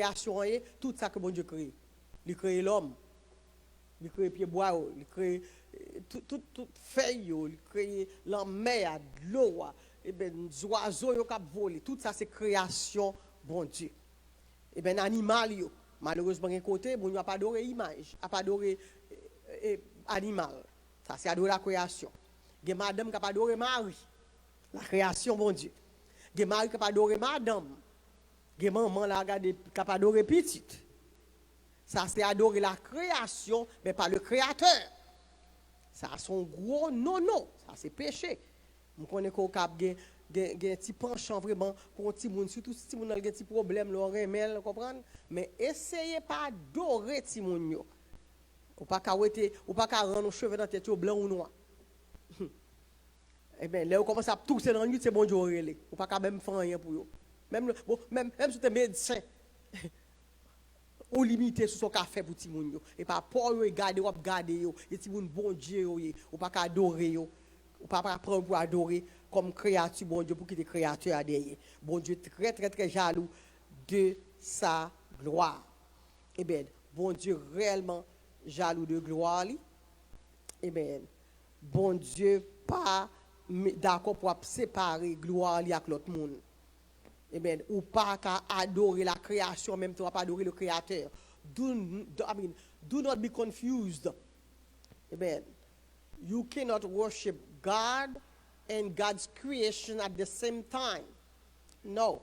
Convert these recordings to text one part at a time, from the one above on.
création est tout ça que bon Dieu crée. Il crée l'homme, il crée pied bois, il crée tout feuille, il crée la mer, l'eau, et ben les oiseaux qui volent, tout ça c'est création bon Dieu. Et ben animal yo, malheureusement un côté bon Dieu a pas adoré image, a pas adoré animal. Ça c'est adorer la création. Des madame qui a pas adoré Marie, la création bon Dieu. Des mari qui a pas adoré madame. Des maman la regarder qui a pas adoré petite. Ça c'est adorer la création mais pas le créateur. Ça son gros non. Ça c'est péché. On connaît qu'on cap gen petit penchant vraiment pour un petit monde, surtout si moun a un petit problème leur remel, comprendre, mais essayez pas adorer petit moun yo. Ou pas ka rendre nos cheveux dans tête blanc ou noir. Eh bien, là on commence à tousser dans nuit, c'est bon Dieu relé. Ou pas ka même faire rien pour yo. Même si tu es médecin ou limité sur son café pour petit moun yo et pas pour regarder ou regarder yo, et petit moun bon Dieu ou pas ka adorer yo. Ou pas prendre pour adorer comme créature, bon Dieu, pour qu'il y ait créature à derrière. Bon Dieu très jaloux de sa gloire. Eh bien, bon Dieu réellement jaloux de gloire. Eh bien, bon Dieu pas d'accord pour séparer gloire avec l'autre monde. Eh bien, ou pas qu'à adorer la création, même toi pas adorer le créateur. Do not be confused. Eh bien, you cannot worship God and God's creation at the same time. No.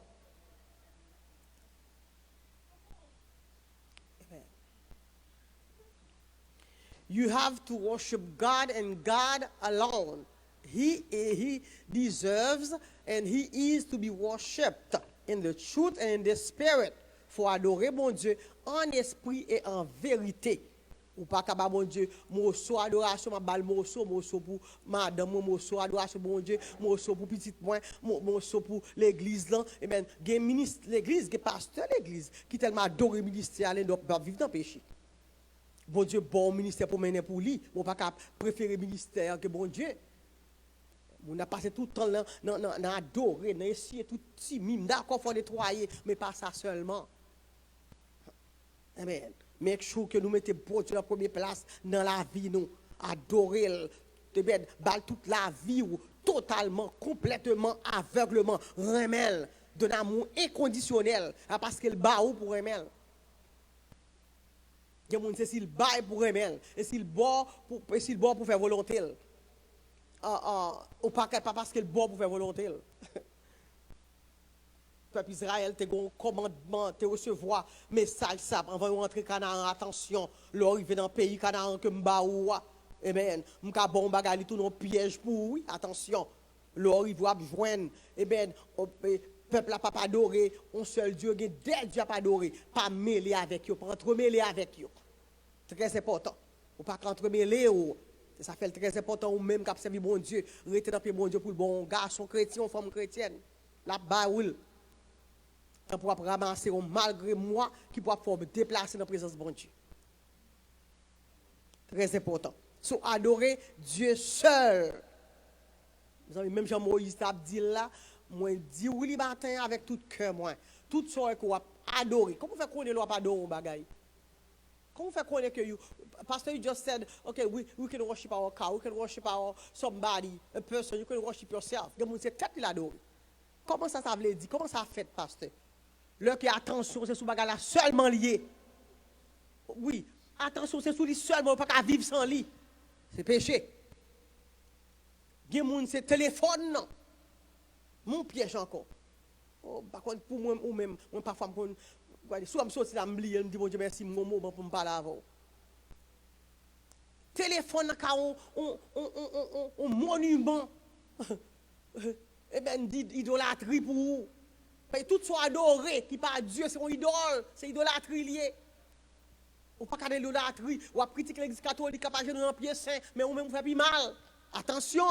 Amen. You have to worship God and God alone. He deserves and he is to be worshipped in the truth and in the spirit. Faut adorer mon Dieu en esprit et en vérité. Ou pas qu'à bon Dieu, morceau adoration, ma balle morceau pour madame, morceau adoration bon Dieu, morceau pour petit point, morceau pour l'église là, et ben ministre l'église, pasteur l'église qui tellement adore le ministère, elle doit vivre dans le péché. Bon Dieu bon ministère pour mener pour lui, on pas qu'à préférer ministère que bon Dieu. On a passé tout le temps dans adorer, dans essayer tout timide, d'accord faut nettoyer, mais pas ça seulement. Amen. Make sure que nous mettons bon Dieu à la première place dans la vie, nous. Adorer, bal toute la vie, ou totalement, complètement, aveuglement, remel, de l'amour inconditionnel, parce qu'il bat ou pour remel. Il y a des gens qui s'il bat pour remel, et s'il bat pour faire volonté. Ou pas parce qu'il bat pour faire volonté. Peuple Israël, tu as un commandement, tu recevoir message ça avant de rentrer Canaan, attention, l'arrivée dans le pays Canaan que m'baoua. Amen. M'ka bon bagali tout nos pièges pour oui, attention. L'arrivée va joindre. Amen. Peuple n'a pas adoré, un seul Dieu, des dieux pas adoré, pas mêler avec eux, pas entremêler avec eux. Très important. Ou pas entremêler ou ça fait très important ou même qu'à servir bon Dieu, rester dans le bon Dieu pour le bon garçon chrétien, femme chrétienne. La baoul. Pour ramasser malgré moi qui pourra me déplacer dans la présence de bon Dieu. Très important. So, adorer Dieu seul. Vous savez, même Jean-Moïse t'a dit là, moi dit oui matin avec tout cœur moi. Tout ça qu'on va adorer. Comment faire qu'on ne doit pas adorer un bagaille? Comment faire qu'on est que you Pastor you just said, okay, we can worship our car, we can worship our somebody, a person, you can worship yourself. Donc c'est tête il adore. Comment ça veut dire? Comment ça fait pasteur? Leur qui attention, c'est sous bagala seulement lié. Oui, attention, c'est sous lui seulement, pas qu'à vivre sans lui. C'est péché. Gen moun c'est téléphone non. Mon piège encore. Oh, par contre pour moi ou même, moi parfois me soit me sorti là me lier, me dit bon Dieu merci mon moment pour me parler avant. Téléphone ka un monument. Eh ben dit idolâtrie pour vous. Tout soit adoré, qui pas Dieu, c'est une idole, c'est idolâtrie liée. Ou pas qu'à l'idolâtrie, ou à critiquer l'église catholique, à pas gêner un pied saint, mais ou même vous fait plus mal. Attention.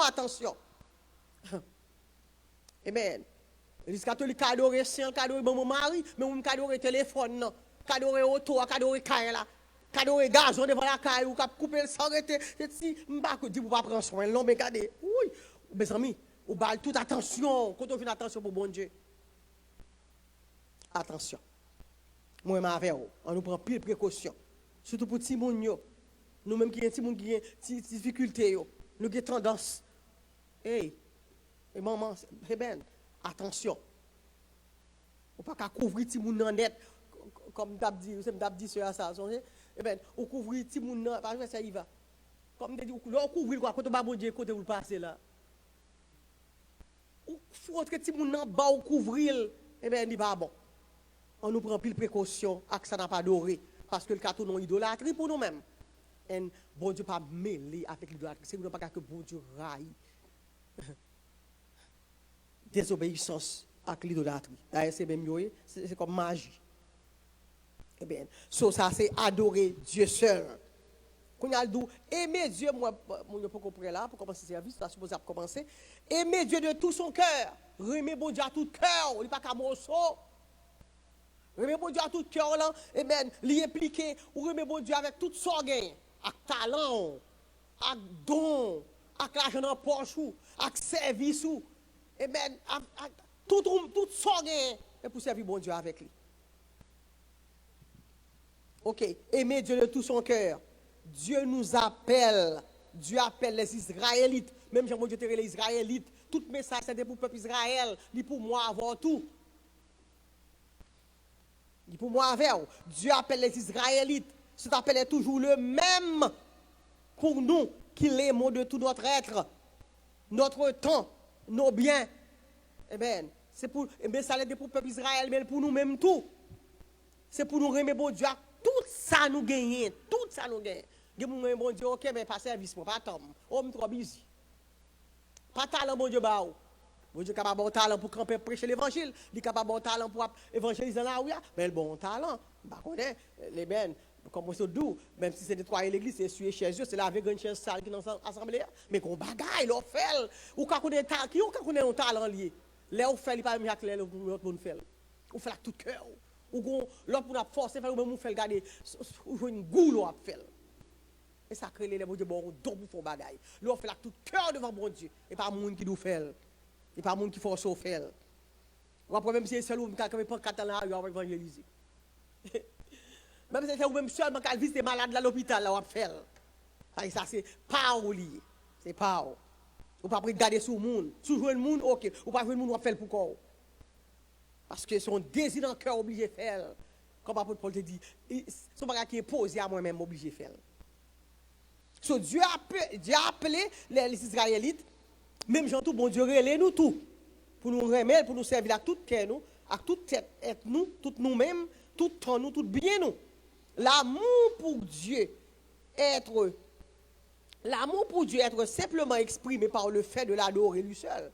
Amen. L'église catholique a adoré saint, a adoré mon mari, mais ou même a adoré téléphone, a adoré auto, a adoré caille là, a adoré gazon devant la caille, ou a coupé le sang, c'est si, m'bak dit pour pas prendre soin, non, mais regardez, oui, mes amis, ou bal toute attention, quand on fait attention pour bon Dieu. Attention. Moi, avec vous, on nous prend pile précaution. Surtout pour les gens, nous-mêmes qui avons des difficultés, nous avons tendance. Hey, et maman, c'est bien, attention. On ne peut pas couvrir les gens net, comme d'abdi sur ça. Eh bien, on couvre les gens, parce que ça y va. Comme on dit, on couvre quoi, quand on va bon Dieu, quand vous passez là. Il faut que les gens bas couvrir, eh bien, il n'est pas bon. On nous prend pile précaution, et que ça n'a pas doré, parce que le cas non idolâtrie pour nous-mêmes. Et bon Dieu pas mêlé avec l'idolâtrie. C'est pas que bon Dieu raille désobéissance avec l'idolâtrie. D'ailleurs, c'est même c'est comme magie. Eh bien, ça c'est adorer Dieu seul. Quand on a dit, aimer Dieu, moi, je peux comprendre là, pour commencer le service, ça supposé commencer. Aimer Dieu de tout son cœur. Aimer bon Dieu à tout cœur. Il n'est pas qu'à morceau. Aimer bon Dieu à tout cœur, là, eh bien, l'y impliquer, ou aimer bon Dieu avec tout son gain, avec talent, avec don, avec l'argent dans la poche, avec service, eh bien, tout son gain, et pour servir bon Dieu avec lui. Ok, aimer Dieu de tout son cœur. Dieu nous appelle. Dieu appelle les Israélites. Même Jean Dieu les Israélites. Tout message c'était pour le peuple Israël. Ni pour moi avant tout. Ni pour moi avant. Dieu appelle les Israélites. Cet appel est toujours le même pour nous qui l'aimons de tout notre être, notre temps, nos biens. Eh bien, c'est pour, ça l'est pour le peuple Israël, mais pour nous-mêmes tout. C'est pour nous remettre bon Dieu. Tout ça nous gagne. Tout ça nous gagne. Bon Dieu, ok, mais pas service, pas temps. On est trop busy. Pas talent, bon Dieu, bah. Bon Dieu, capable bon talent pour camper, prêcher l'évangile. Il est capable bon talent pour évangéliser là où il y a. Mais le bon talent, bah, on est, les bennes, comme on se dit, même si c'est nettoyer l'église, c'est suer chez eux, c'est laver une chaise sale qui est dans l'assemblée. Mais qu'on bagaille, l'on fait. Ou quand on est un talent lié. Là, on fait, il n'est pas même avec l'autre monde fait. On fait avec tout cœur. Ou l'autre pour la force, ou même on fait garder, ou une goule à faire. Et ça crée les bon Dieu, bon, don pour faire bagaille. L'on fait avec tout cœur devant bon Dieu. Et pas monde qui nous fait. Et pas monde qui force au faire. Ou après, même si c'est seul ou quand on prend 4 ans là, on va évangéliser. Même si c'est même seul, quand on visite des malades à l'hôpital, là, on va faire. Ça, c'est pas au lié. C'est pas au. Ou pas regarder sur le monde. Si jouer le monde, ok. Ou pas jouer le monde, on va faire pourquoi. Parce que son désir dans le cœur obligé de faire. Comme l'apôtre Paul te dit, son bagage qui est posé à moi-même obligé de faire. So, Dieu a appelé les Israélites, même gens tout, bon Dieu, relève nous tout. Pour nous remettre, pour nous servir à toute cœur, nous, à toute tête, être nous, tout nous-mêmes, tout temps, nous, tout bien nous. L'amour pour Dieu être simplement exprimé par le fait de l'adorer lui seul.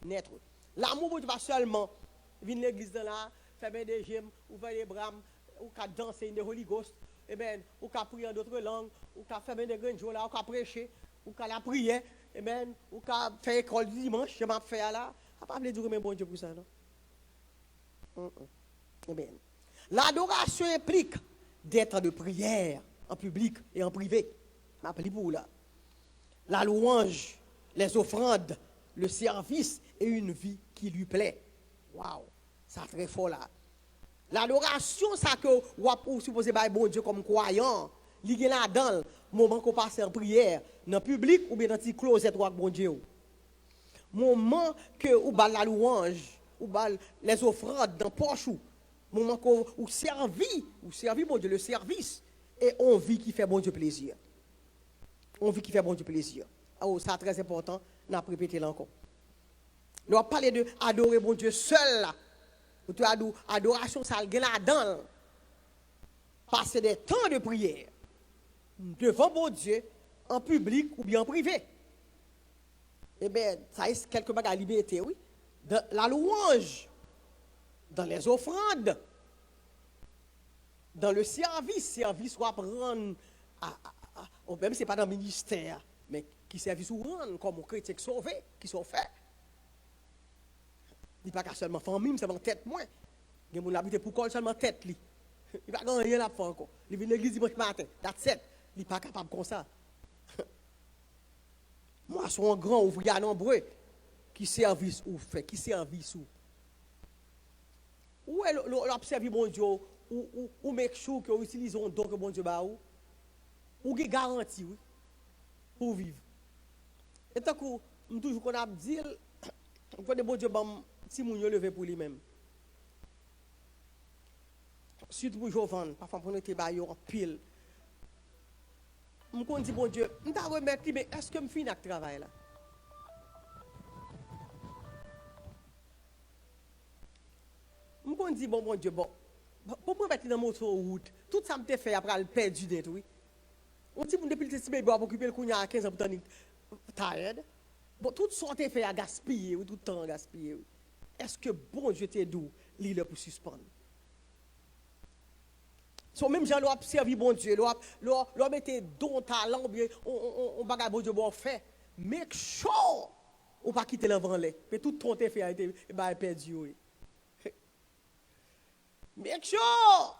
Naître. L'amour pour Dieu pas seulement venir à l'église dans là, faire des gemmes, ou faire des brames, ou qu'à danser in the Holy Ghost, eh bien, ou qu'à prier en d'autres langues, ou qu'à faire des grands jours là, ou qu'à prêcher, ou qu'à la prière, eh bien, ou qu'à faire école du dimanche, je m'en fais là. À pas dire mais bon Dieu pour ça, non? Eh bien, l'adoration implique d'être de prière en public et en privé. M'appelle pour là. La louange, les offrandes, le service et une vie qui lui plaît. Waouh, ça très fort là. L'adoration, ça que vous supposez par bon Dieu comme croyant, il est là dans le moment qu'on passe en prière, dans le public ou bien dans le closet avec bon Dieu. Moment que vous avez la louange, vous avez les offrandes dans le poche, moment que vous servez bon Dieu, le service, et on vit qui fait bon Dieu plaisir. On vit qui fait bon Dieu plaisir. Oh, ça très important, on a répété là encore. Nous avons parlé de adorer bon Dieu seul là. Adoration, ça le là-dedans. Passer des temps de prière devant bon Dieu, en public ou bien en privé. Eh bien, ça est quelque chose à liberté, oui. Dans la louange, dans les offrandes, dans le service ou apprendre, même si ce n'est pas dans le ministère, mais qui service ou rendre comme un chrétien qui sauvé, qui sont faits. Il n'y a pas seulement famille, c'est seulement tête moins. Il y a des gens qui pour seulement tête. Il n'y a pas rien à faire encore. Il vient à l'église dimanche matin, that's it. Il n'est pas capable comme ça. Moi, je suis un grand ouvrier nombreux qui service ou fait, qui service ou. Où est l'observer mon Dieu ou make sure que vous utilisez un don que bon Dieu ba ou qui garantie oui, pour vivre. Et tant que nous toujours qu'on a dit que bon Dieu bam si moun yo levé pour lui-même. Surtout pour Jovan, parfois pour nous te ba yo en pile. Je me dis bon Dieu, je t'a remettre mais est-ce que je finis avec travail là? Je me dis bon Dieu bon. Pour me mettre dans mon route, tout ça me fait après le perdu net oui. On dit depuis le petit bébé pour occuper le kounya à 15 ans pour t'en tired. Bon tout ça te fait à gaspiller ou tout le temps gaspiller. Est-ce que bon Dieu t'est doux, l'île pour suspendre? So même gens l'ont servi bon Dieu, l'ont metté don talent bien on bagage bon Dieu bon fait. Make sure ou pas quitter l'avant là. Mais tout ton te fait a été perdu oui. Make sure.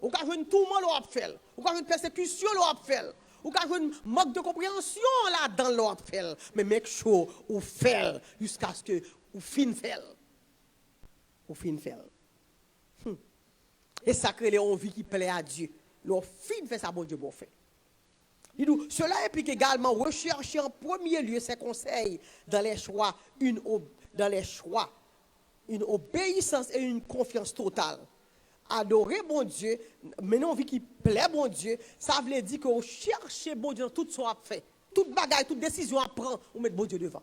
Ou ka jouer tout le monde fait. Ou ka jouer persécution fait. Ou ka jouer manque de compréhension là dans l'on fait. Mais make sure ou fait jusqu'à ce que ou fin fait. Ou fin fait. Et ça crée une vie qui plaît à Dieu. Leur fin fait ça bon Dieu bon fait. Il dit cela implique également rechercher en premier lieu ses conseils dans les choix une obéissance et une confiance totale. Adorer bon Dieu, mener une vie qui plaît bon Dieu, ça veut dire que vous cherchez bon Dieu dans tout ce qu'on a fait. Toute bagaille, toute décision à prendre, vous mettez bon Dieu devant.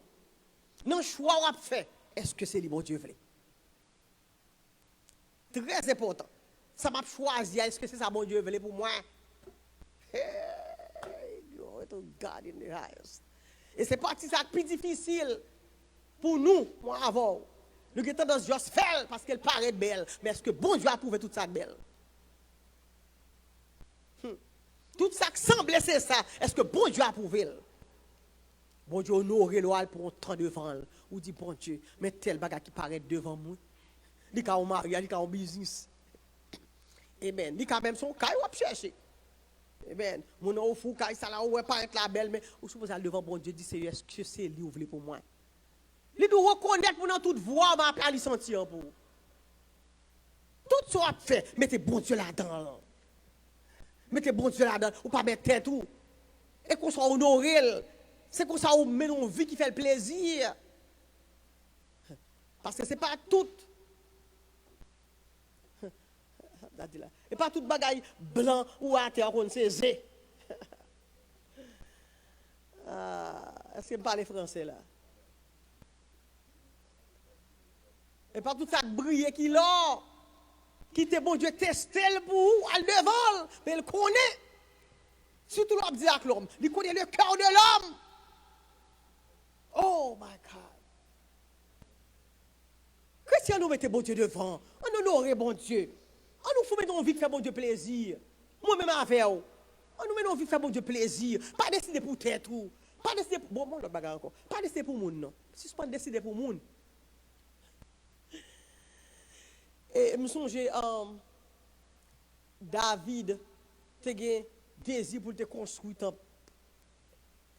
Dans le choix qu'on a fait, est-ce que c'est le bon Dieu veut? Très important. Ça m'a choisi, est-ce que c'est ça bon Dieu veut pour moi? Hey, glory to God in the highest. Et c'est parti ça plus difficile pour nous, moi avant. Nous avons tendance à juste faire parce qu'elle paraît belle. Mais est-ce que bon Dieu a approuvé tout ça belle? Tout ça qui semblait c'est ça. Est-ce que bon Dieu a approuvé? Bon Dieu honore le pour un temps devant. Ou dit bon Dieu, mais tel bagage qui paraît devant moi. Il y a un mariage, il y a un business. Amen. Il y a même son cas, il va chercher. Amen. Mon nom fou, cas, ça là, ouais, paraît la belle, mais vous suppose aller devant bon Dieu, dit Seigneur, est-ce que c'est lui ouvrir pour moi? Il doit reconnaître pour dans toute voix, ma pas lui sentir pour. Tout ça fait, mettez bon Dieu là-dedans. Mettez bon Dieu là-dedans, ou pas mettre tête ou. Et qu'on soit honoré, c'est qu'on soit met une vie qui fait le plaisir. Parce que c'est pas tout. Et pas toute bagaille blanc ou à terre qu'on sait. Est-ce que je parle français là? Et pas tout ça briller qui l'a. Qui te bon Dieu tester pour aller devant. Mais il connaît. Surtout l'homme dit avec l'homme. Il connaît le cœur de l'homme. Oh my God. Chrétien nous mettez bon Dieu devant. On honore bon Dieu. On nous faut mettre envie de faire bon Dieu plaisir. Moi-même avec vous. On nous met envie de faire bon Dieu plaisir. Pas décider pour tête ou. Pas décider pour. Bon, le bagarre encore. Pas décider pour moun non. Si je pas décider pour moun. Et je me songe, David, tu as désir pour te construire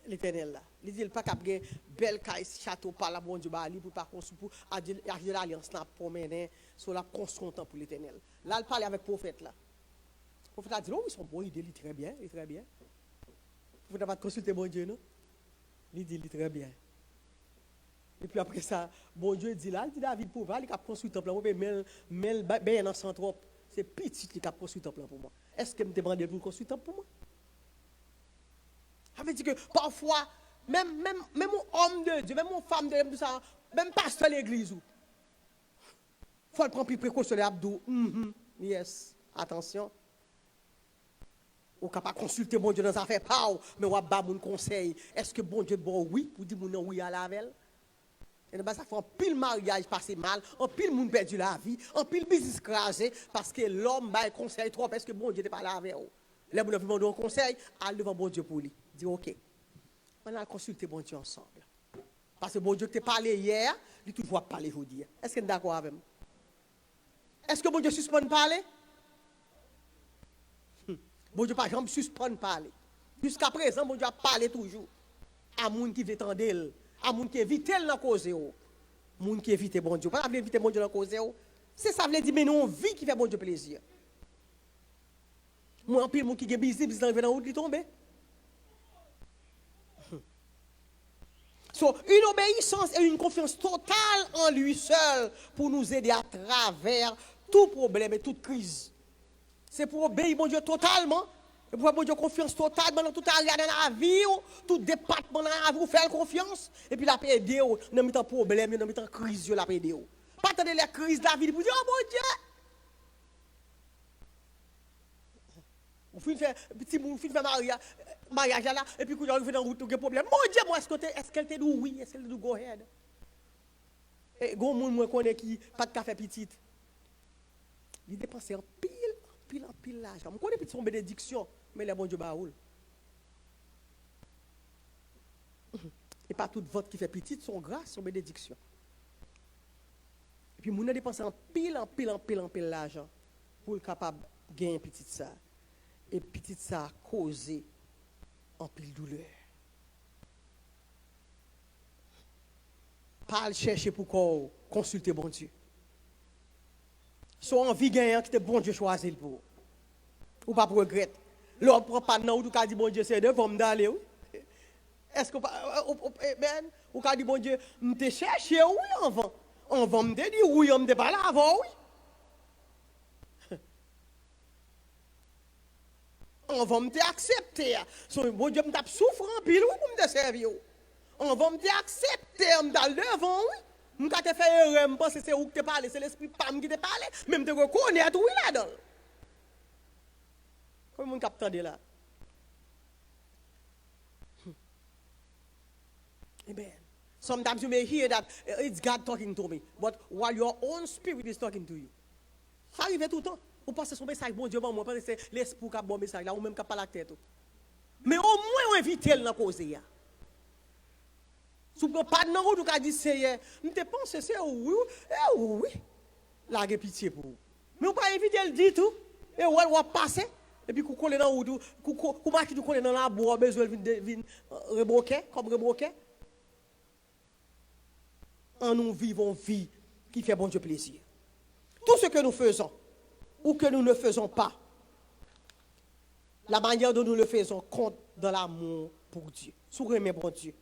l'Éternel là. Il dit, il pas capable de belle caille, château, par la bon Dieu, pour pas construire, pour agir l'alliance là, pour mener, sur la construire pour l'Éternel. Là, il parle avec le prophète là. Le prophète a dit, oh, ils sont bons, il dit, très bien, il très bien. Le prophète n'a pas consulté bon Dieu, non? Il dit, très bien. Et puis après ça, bon Dieu dit là, il dit David pour il a construit un temple, mais bien dans centre, c'est petit qui a construit un temple pour moi. Est-ce que je me demande pour construire un temple pour moi? Ça veut dire que parfois, même un homme de Dieu, même une femme de Dieu, même pasteur de l'église, il faut prendre plus précaution de l'abdou. Yes, attention. Ou capable consulter bon Dieu dans sa affaire, mais on va pas mon conseil. Est-ce que bon Dieu bon oui pour dire mon oui à la veille? Et ça fait un pile mariage passé mal, un pile monde perdu la vie, un pile business crasé parce que l'homme bail conseil trop parce que bon Dieu n'est pas là avec vous. Les gens demandent un conseil, allez devant bon Dieu pour lui. Dit OK. On a consulté bon Dieu ensemble. Parce que bon Dieu t'a parlé hier, il toujours parler aujourd'hui. Est-ce que vous êtes d'accord avec moi? Est-ce que bon Dieu suspend de parler? Bon Dieu pas jamais suspend de parler. Jusqu'à présent, bon Dieu a parlé toujours à monde qui veut entendre. À moun qui évite dans cause moun qui évite bon Dieu pas éviter bon Dieu dans cause C'est ça, veut dire, mais nous, on vit qui fait bon Dieu plaisir. Moi, en pile, mon qui est business, dans la route, il tombe. So, une obéissance et une confiance totale en lui seul pour nous aider à travers tout problème et toute crise. C'est pour obéir mon Dieu totalement, et pour avoir mon Dieu confiance totale dans tout area dans la vie, tout département dans la vie, vous faire confiance, et puis la paix aider, dans le problème, dans le crise, la paix aider. Pas attendre les crises de la vie pour dire, oh mon Dieu! Vous finissez faire mariage là, et puis quand vous arrivez dans la route, vous avez un problème. Mon Dieu, moi, est-ce qu'elle te dit oui? Est-ce qu'elle te dit go ahead? Et grand monde moi connais qui pas de café petite. Il dépense en pile l'argent. Je connais petit son bénédiction, mais les bon Dieu baoul. Et pas toute vote qui fait petite son grâce, son bénédiction. Et puis moun a dépensé en pile l'argent pour être capable de gagner petite ça. Et petite ça a causé en pile douleur. Pas le chercher pour consulter bon Dieu. Soit envie gagnant qui te bon Dieu choisi pour. Ou pas pour regretter. L'on prend pas non ou tu dit bon Dieu c'est de vom d'aller. Est-ce que ou ka dit bon Dieu m'te chercher oui avant. On va me dire oui, on me dit pas là avant oui. On va me accepter. So, bon Dieu, me souffre en pile pour me servir. On va me accepter, me devant, oui. Je te faire erreur, je pense que c'est où que tu parles, c'est l'esprit Pam qui te parle, même te reconnaître, oui, là-dedans. Comment on capte là? Amen. Sometimes you may hear that it's God talking to me, but while your own spirit is talking to you. Ça arrive tout le temps. Vous pensez son message, bon Dieu, moi, parce que c'est l'esprit qui a bon message, là, ou même qui a pas la tête. Mais au moins, on évite dans la cause. Si vous ne pas de route, vous dit c'est, je pense que c'est oui, la pitié pour vous. Mais vous ne pas éviter le dire tout, et vous va passer, et puis vous collez dans la route, vous marchez, vous collez dans la boue, besoin de rebroquer, comme rebroquer. En nous vivons vie qui fait bon Dieu plaisir. Tout ce que nous faisons, ou que nous ne faisons pas, la manière dont nous le faisons compte dans l'amour pour Dieu. Sous remet bon Dieu.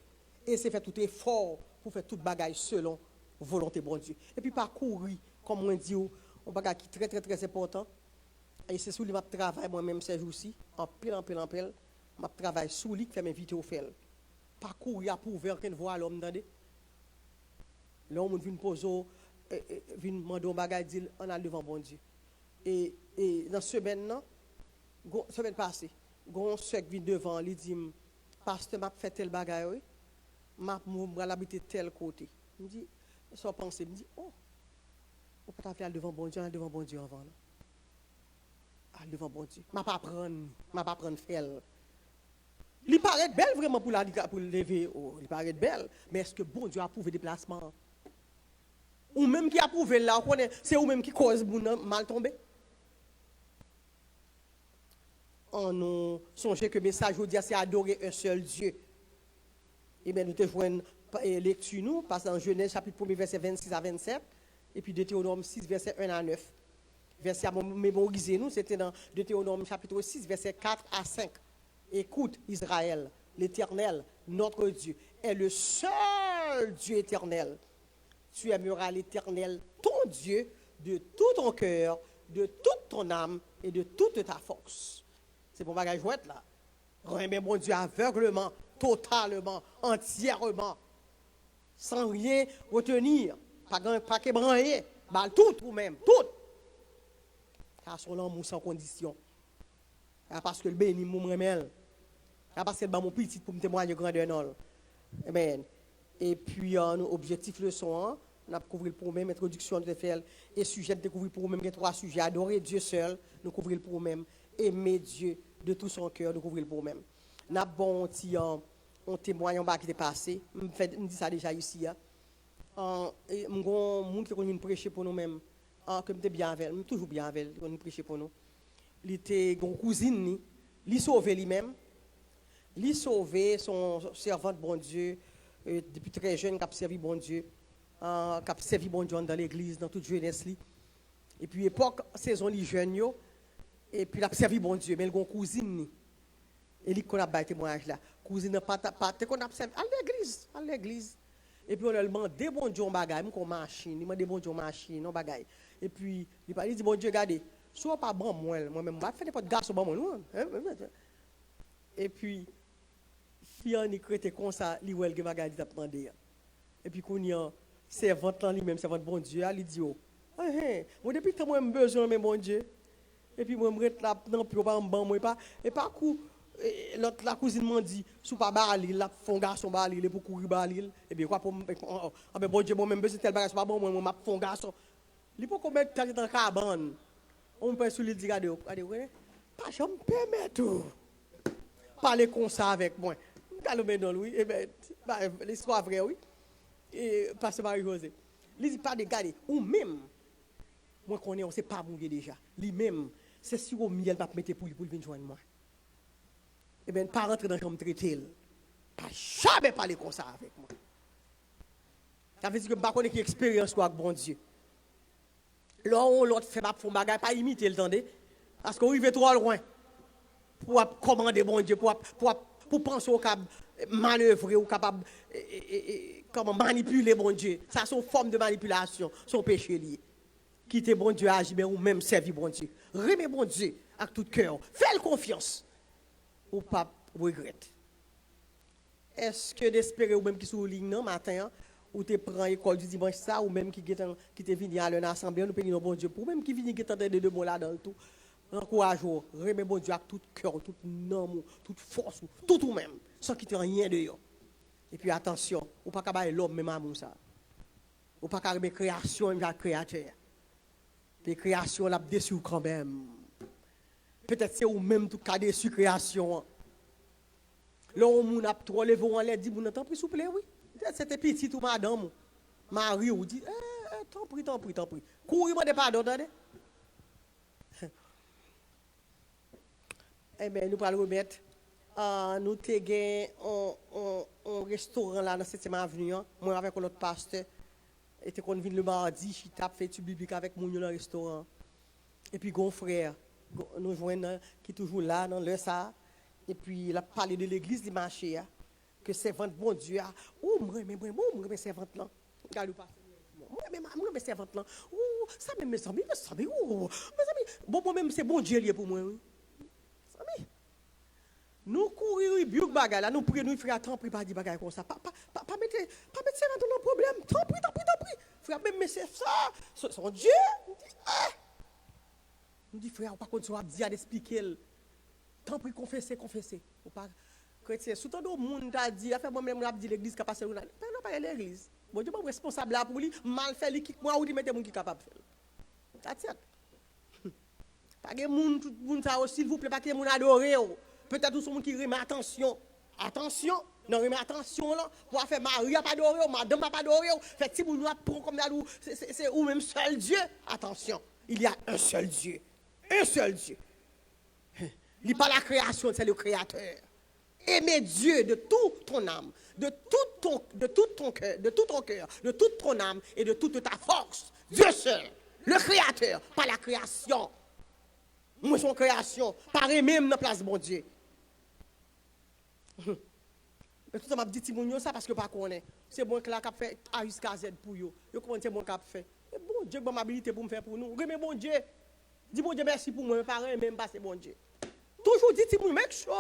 Et c'est faire tout effort pour faire toute bagaille selon volonté bon Dieu. Et puis parcourir, comme on dit, un bagage qui est très très important. Et c'est sous lui que je travaille moi-même ces jours-ci, en pile. Je travaille sous lui qui fait m'inviter au fait. Parcourir pour ouvrir qu'une voix à l'homme dans des. L'homme vient poser, vient demander un bagage, dit on a devant bon Dieu. Et dans ce semaine passée, un soeur qui vient devant, il dit, pasteur, m'a fait tel bagage, m'a l'habiter tel côté. Il me dit, sans penser, il me dit, oh, on peut faire devant bon Dieu, on a devant bon Dieu avant. Devant bon Dieu. Je ne vais pas prendre faire. Il paraît belle vraiment pour lever, il paraît belle, mais est-ce que bon Dieu a approuvé des placements? Ou même qui a approuvé là, c'est ou même qui cause mal tomber? On nous songe que le message aujourd'hui c'est adorer un seul Dieu. Et bien nous te jouons lecture nous, parce que dans Genèse chapitre 1 verset 26 à 27, et puis Deutéronome 6 verset 1 à 9. Verset à mémoriser nous, c'était dans Deutéronome chapitre 6 verset 4 à 5. Écoute Israël, l'Éternel, notre Dieu, est le seul Dieu éternel. Tu aimeras l'Éternel, ton Dieu, de tout ton cœur, de toute ton âme et de toute ta force. C'est pour bagage jouette là. Remets mon Dieu aveuglement, totalement, entièrement, sans rien retenir, pas qu'ébranler, tout même, tout. Car son amour sans condition. Parce que le béni m'a remel. Parce que le mon petit pour me témoigner grandeur non. Amen. Et puis objectif leçon, on a couvert pour même introduction de faire et sujet de découvrir pour même trois sujets, adorer Dieu seul, nous couvrir pour même, aimer Dieu de tout son cœur, nous couvrir pour même. N'a bon petit on témoigne qui est passé, me dit ça déjà ici et mon monde qui vient prêcher pour nous mêmes, que me bien avec, toujours bien avec, on prêcher pour nous. Il était une cousine, il sauvé lui-même, il sauvé son servante bon Dieu depuis très jeune qui a servi bon Dieu, qui a servi bon Dieu dans l'église, dans toute jeunesse. Et puis, époque, saison, les jeunes, yo, et puis, il a servi bon Dieu, mais il a une cousine. Et il a fait témoignage là. Cousine n'a pas qu'on a servi à l'église. Et puis, on a demandé bon Dieu, on bagaille, on machine, il m'a demandé bon Dieu, machine, on bagaille. Et puis, il dit, bon Dieu, regardez, soit pas bon, moi-même, je vais faire n'importe garçon, bon, moi. Et puis, si on est comme ça, il va bagaille, il a demandé. Et puis, quand il y a servante là, lui-même, servante bon Dieu, il dit, oh, moi, depuis que moi, j'ai besoin de bon Dieu. Et puis, moi, je suis là, non, puis, moi, pas, et par coup, la cousine m'a dit, sous pas bali, la font garçon bali, il pour courir bali, et bien, quoi, pour, ah, ben, bon Dieu, moi, même besoin de tel bagage, pas bon, moi, m'a font garçon. Il faut qu'on mette dans la cabane. On peut sur le dire, regardez, pas je me permets tout. Parler comme ça avec moi. Calme dans lui, et bien, l'histoire vraie, oui. Et pasteur Marie-José. Il dit pas de garder, ou même, moi, qu'on est, on sait pas mourir déjà. Lui-même, c'est sur au miel, va mettre pour venir joindre moi. Eh bien, pas rentrer dans la chambre traiter. Pas jamais parler comme ça avec moi. Ça veut dire que je ne sais pas qui expérience avec bon Dieu. L'autre fait font bagage, pas imiter le temps. Parce qu'on arrive trop loin pour commander bon Dieu, pour penser au cap manœuvrer, ou capable comment manipuler bon Dieu. Ça, c'est une forme de manipulation, son péché lié. Quitter bon Dieu, agir, mais ou même servir bon Dieu. Remet bon Dieu avec tout cœur. Fais confiance. Ou pas regrette. Est-ce que d'espérer ou même qui sont en ligne non matin ou te prend l'école du dimanche ça ou même qui te vient à l'assemblée nous payons bon Dieu pour même qui vient qui t'entend de bon là dans le tout encourage-vous remet bon Dieu avec tout cœur toute nom toute force tout même sans quitter rien de yo. Et puis attention ou pas cabaye l'homme même amour ça ou pas remettre création même créateur les créations l'a déçu quand même. Peut-être c'est ou même tout cas déçu création. Là, on a trop levé, on l'a dit, on a tant pris souple, oui. C'était petit tout madame. Marie, ou dit, tant pris. Courir, moi, de pardon, attendez. Eh bien, nous allons remettre. Nous avons un restaurant là, dans cette avenue. Moi, avec l'autre pasteur. Et qu'on vient le mardi, je tape fait du biblique avec mon dans le restaurant. Et puis, mon frère, nous joignons, qui est toujours là, dans le ça. Et puis, il a parlé de l'église du marché, que servante, bon Dieu, moi, servante là. Regardez, moi, servante là. Ça, même mes amis, bon, même, c'est bon Dieu lié pour moi, oui. Nous courir, bien bagarre là, nous prions, nous frère, tant pis, pas dire bagarre comme ça. Pas mettre servante dans le problème. Tant pis. Frère, même, mais c'est ça. Son Dieu. Nous dit, frère, par contre, tu vas dire d'expliquer. Tant pis, confesser. Ou pas, chrétien, sous ton monde t'a dit, fait moi-même, je dis l'église qui a passé. Non, pas l'église. Bon Dieu, pas responsable là pour lui, mal fait, lui, moi, ou dit, mettez mon qui est capable de faire. That's it. Pas que moun, tout le monde, s'il vous plaît, pas que moun adoré. Peut-être tout le monde qui remet attention. Attention, non, remet attention là. Pour faire Marie n'a pas adoré, madame n'a pas adoré. Fait si vous nous apprenez comme là, c'est ou même seul Dieu. Attention, il y a un seul Dieu. Un seul Dieu. Il n'est pas la création, c'est le créateur. Aimez Dieu de toute ton âme, de tout ton cœur, de toute ton âme et de toute ta force. Dieu seul, le créateur, pas la création. Moi, son création, pareil même dans la place de mon Dieu. Mais tout ça m'a dit, Timounio, ça parce que pas connaît. C'est bon que là, qui fait A jusqu'à Z pour eux. Yo comment c'est bon qu'il fait. Et bon Dieu, bonne habilité pour me faire pour nous. Remets bon Dieu. Dis bon Dieu merci pour moi, mais pareil même pas c'est bon Dieu. Toujours dit Timounio, mec chaud.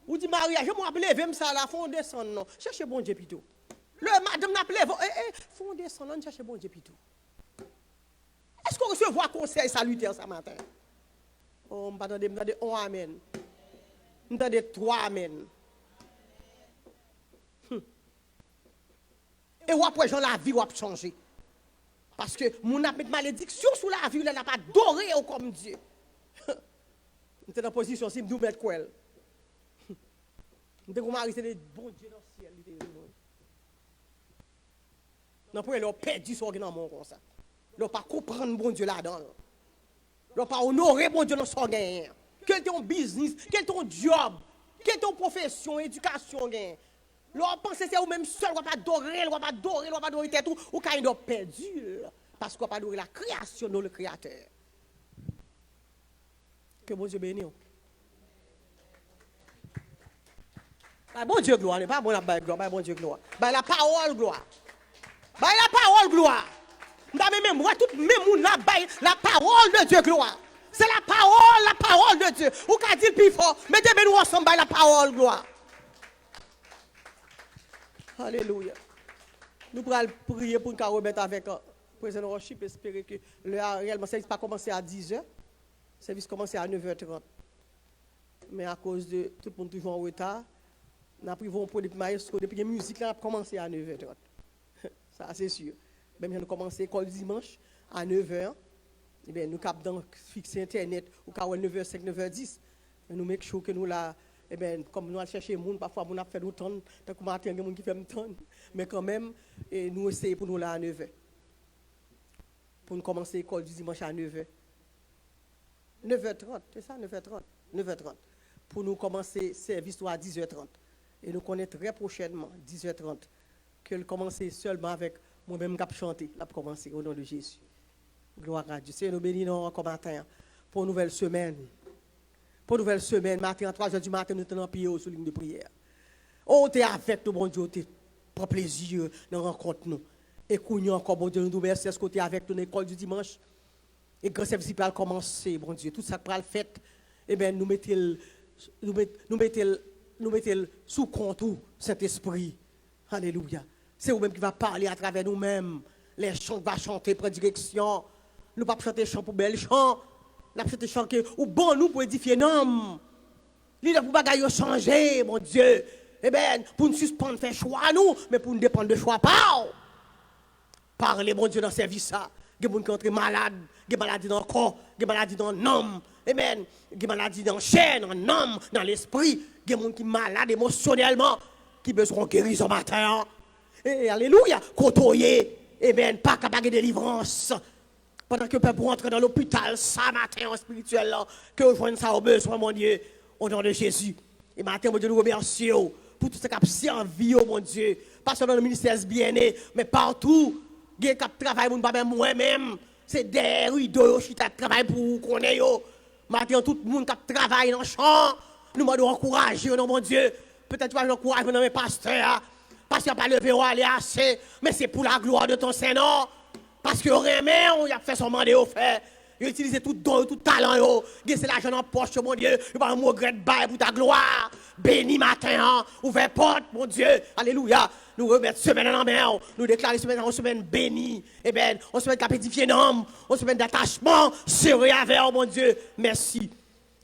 Ou dit Maria, je m'appelle lever ça là, fond descendre non. Cherchez bon Dieu plutôt. Le madame n'a pas fond descendre non, cherchez bon Dieu plutôt. Est-ce qu'on recevoir conseil salutaire ce matin? Oh, je m'attendais un amen. Je m'attendais 3 amen. Et après, la vie va changer. Parce que mon a mis malédiction sur la vie, elle n'a pas adoré comme Dieu. Je suis dans la position, si je me mettre quoi. Je suis comme c'est des bons dieux dans le ciel. Non, pour elle a perdu son orgueil comme ça. Elle n'a pas comprendre bon Dieu là-dedans. Elle n'a pas honorer bon Dieu dans son gain. Quel est ton business, quel est ton job, quelle est ton profession, éducation gain. L'on pense que c'est ou même seul, on va pas adorer, tout, ou quand il doit perdu. Parce qu'on pas la création de le créateur. Que bon Dieu bénisse. Bon Dieu gloire, n'est pas bon la gloire, bon Dieu gloire. La parole gloire. La parole gloire. Même moi, tout même monde la parole de Dieu gloire. C'est la parole de Dieu. Ou qu'a dit plus fort, mettez-nous ensemble la parole gloire. Alléluia. Nous pourrons prier pour nous remettre avec le président worship, espérer que réellement, ça ne va pas commencer à 10h. Le service commence à 9h30. Mais à cause de tout le monde toujours en retard, nous avons pris depuis maestro, depuis la musique, là, a commencé à 9h30. Ça, c'est sûr. Même si nous commençons l'école dimanche à 9h, eh bien, nous captons fixer Internet au cas où 9h05, 9h10. Nous mettons sure que nous là, eh bien, comme nous allons chercher les gens, parfois nous avons fait autant, tant que matin, il y a des gens qui font autant. Mais quand même, nous essayons pour nous là à 9h. Pour nous commencer l'école du dimanche à 9h. 9h30, c'est ça, 9h30. 9h30. Pour nous commencer le service à 10h30. Et nous connaissons très prochainement, 10h30, que le commencer seulement avec moi-même qui chanter, la commencer au nom de Jésus. Gloire à Dieu. Seigneur, nous bénissons encore matin pour une nouvelle semaine. Pour une nouvelle semaine, matin, à 3h du matin, nous sommes en pied sur ligne de prière. Oh, tu es avec nous, bon Dieu, tu prends plaisir dans la rencontre. Nous. Et nous encore, bon Dieu, nous remercions ce que tu es avec nous dans l'école du dimanche. Et quand le service va commencer, bon Dieu, tout ça pour le fait, eh bien, nous mettons sous contrôle cet esprit. Alléluia. C'est vous-même qui va parler à travers nous-mêmes. Les chants vont chanter, prendre direction. Nous ne pouvons pas chanter chants pour belles chants. Nous pouvons chanter chants ou bon nous pour édifier l'homme. Nous ne pouvons pas changer, mon Dieu. Eh bien, pour nous suspendre, faire choix nous, mais pour nous dépendre de choix pas. Parlez, mon Dieu, dans ce service-là. Il y a des gens qui sont malades, il y a des maladies dans le corps, il y a des maladies dans l'homme. Amen. Il y a des maladies dans la chair, dans l'homme, dans l'esprit. Il y a des gens qui sont malades émotionnellement, qui ont besoin de guérison matin. Et alléluia. Côtoyer, amen, pas capable de délivrance. Pendant que le peuple rentre dans l'hôpital, ça matin en spirituel, là, que vous joignez ça au besoin, mon Dieu, au nom de Jésus. Et matin, mon Dieu, nous remercions pour tout ce qui a servi, mon Dieu. Pas seulement dans le ministère bien-aimé, mais partout. Il y a des travail pour moi-même. C'est des rideaux qui travaillent pour qu'on ait. Maintenant, tout le monde qui travaille dans le champ, nous devons encourager, mon Dieu. Peut-être que tu vas encourager dans mes pasteurs. Parce qu'il n'y a pas levé ou aller assez. Mais c'est pour la gloire de ton Seigneur. Parce que rien, on a fait son mandat au fait. Il a utilisé tout don, tout talent. C'est l'argent en poche, mon Dieu. Il va me regretter pour ta gloire. Béni matin, ouvert porte, mon Dieu. Alléluia. Nous remettons semaine en main. Nous déclarons semaine en semaine bénie. Eh bien, on semaine d'édifier l'homme. On semaine d'attachement. Serré avec, mon Dieu. Merci.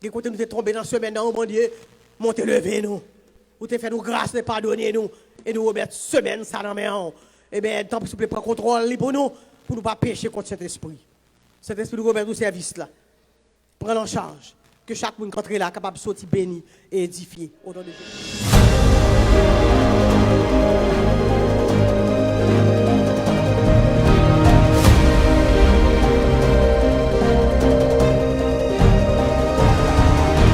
Écoutez, nous sommes tombés dans semaine, mon Dieu. Montez, levez nous. Vous te fait nous grâce de pardonner nous. Et nous remettons semaine ça dans main. Eh bien, tant pis, prendre contrôle pour nous. Pour ne pas pécher contre cet esprit. Cet esprit nous remet au service là. Prends en charge. Que chaque monde qui entre là capable de sortir béni et édifié. Au nom de Jésus.